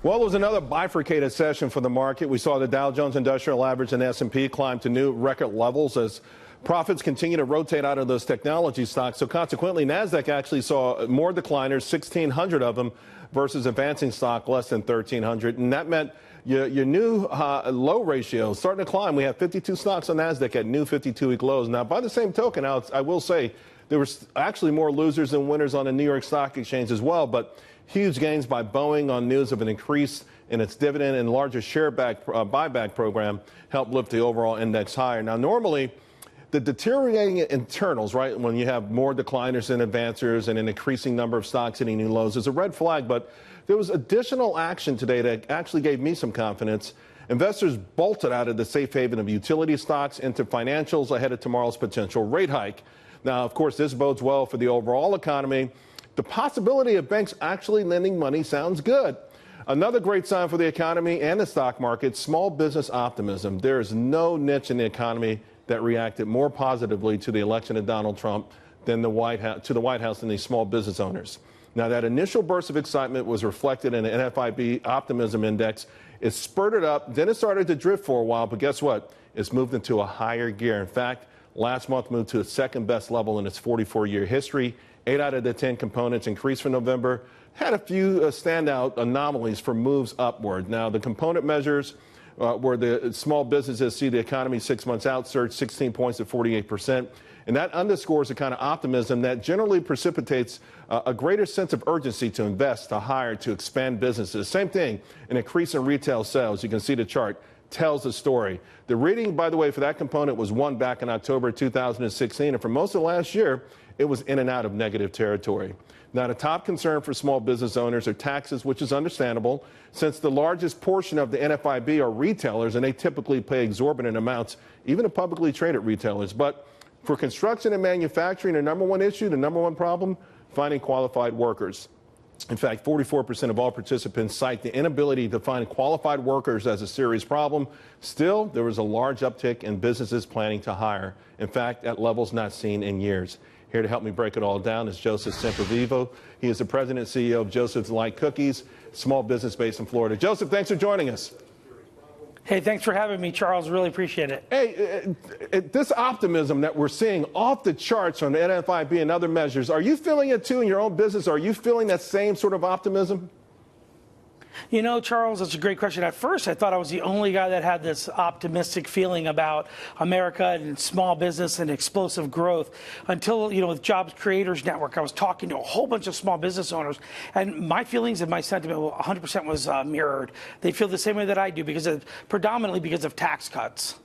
Well, it was another bifurcated session for the market. We saw the Dow Jones Industrial Average and S&P climb to new record levels as profits continue to rotate out of those technology stocks. So consequently, NASDAQ actually saw more decliners, 1,600 of them, versus advancing stock less than 1,300. And that meant your new low ratio starting to climb. We have 52 stocks on NASDAQ at new 52-week lows. Now, by the same token, Alex, I will say there were actually more losers than winners on the New York Stock Exchange as well, but huge gains by Boeing on news of an increase in its dividend and larger share buyback program helped lift the overall index higher. Now, normally, the deteriorating internals, right, when you have more decliners than advancers and an increasing number of stocks hitting new lows is a red flag, but there was additional action today that actually gave me some confidence. Investors bolted out of the safe haven of utility stocks into financials ahead of tomorrow's potential rate hike. Now, of course, this bodes well for the overall economy. The possibility of banks actually lending money sounds good. Another great sign for the economy and the stock market, small business optimism. There is no niche in the economy that reacted more positively to the election of Donald Trump than the White House and these small business owners. Now, that initial burst of excitement was reflected in the NFIB Optimism Index. It spurted up, then it started to drift for a while, but guess what? It's moved into a higher gear. In fact, last month moved to its second best level in its 44-year history. 8 out of the 10 components increased from November. Had a few standout anomalies for moves upward. Now, the component measures where the small businesses see the economy 6 months out surged 16 points to 48%. And that underscores the kind of optimism that generally precipitates a greater sense of urgency to invest, to hire, to expand businesses. Same thing, an increase in retail sales. You can see the chart tells the story. The reading, by the way, for that component was 1 back in October 2016. And for most of last year, it was in and out of negative territory. Now, the top concern for small business owners are taxes, which is understandable, since the largest portion of the NFIB are retailers, and they typically pay exorbitant amounts, even to publicly traded retailers. But for construction and manufacturing, the number one issue, the number one problem, finding qualified workers. In fact, 44% of all participants cite the inability to find qualified workers as a serious problem. Still, there was a large uptick in businesses planning to hire. In fact, at levels not seen in years. Here to help me break it all down is Joseph Semprevivo. He is the president and CEO of Joseph's Lite Cookies, small business based in Florida. Joseph, thanks for joining us. Hey, thanks for having me, Charles. Really appreciate it. Hey, this optimism that we're seeing off the charts on the NFIB and other measures, are you feeling it too in your own business? Are you feeling that same sort of optimism? You know, Charles, that's a great question. At first, I thought I was the only guy that had this optimistic feeling about America and small business and explosive growth until, with Jobs Creators Network, I was talking to a whole bunch of small business owners, and my feelings and my sentiment 100% was mirrored. They feel the same way that I do, predominantly because of tax cuts.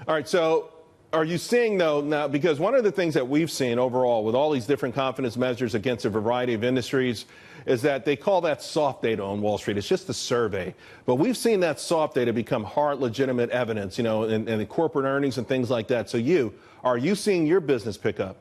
All right, so are you seeing, though, now, because one of the things that we've seen overall with all these different confidence measures against a variety of industries is that they call that soft data on Wall Street. It's just a survey. But we've seen that soft data become hard, legitimate evidence, in the corporate earnings and things like that. So are you seeing your business pick up?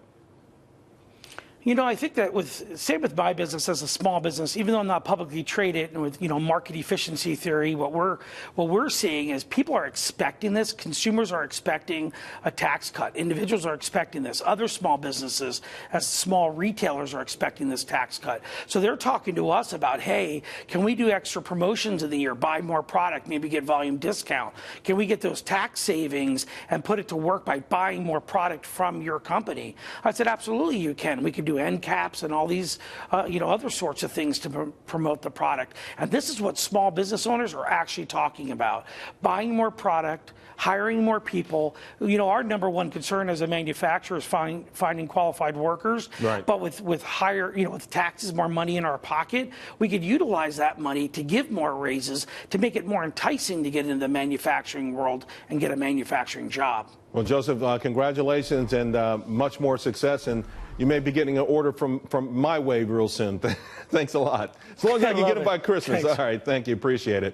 I think that same with my business as a small business, even though I'm not publicly traded, and with market efficiency theory, what we're seeing is people are expecting this. Consumers are expecting a tax cut. Individuals are expecting this. Other small businesses, as small retailers, are expecting this tax cut. So they're talking to us about, hey, can we do extra promotions in the year, buy more product, maybe get volume discount? Can we get those tax savings and put it to work by buying more product from your company? I said, absolutely, you can. We could do end caps and all these, other sorts of things to promote the product. And this is what small business owners are actually talking about. Buying more product, hiring more people. Our number one concern as a manufacturer is finding qualified workers. Right. But with higher, with taxes, more money in our pocket, we could utilize that money to give more raises, to make it more enticing to get into the manufacturing world and get a manufacturing job. Well, Joseph, congratulations and much more success. And you may be getting an order from my way real soon. Thanks a lot. As long as I can get it by Christmas. Thanks. All right. Thank you. Appreciate it.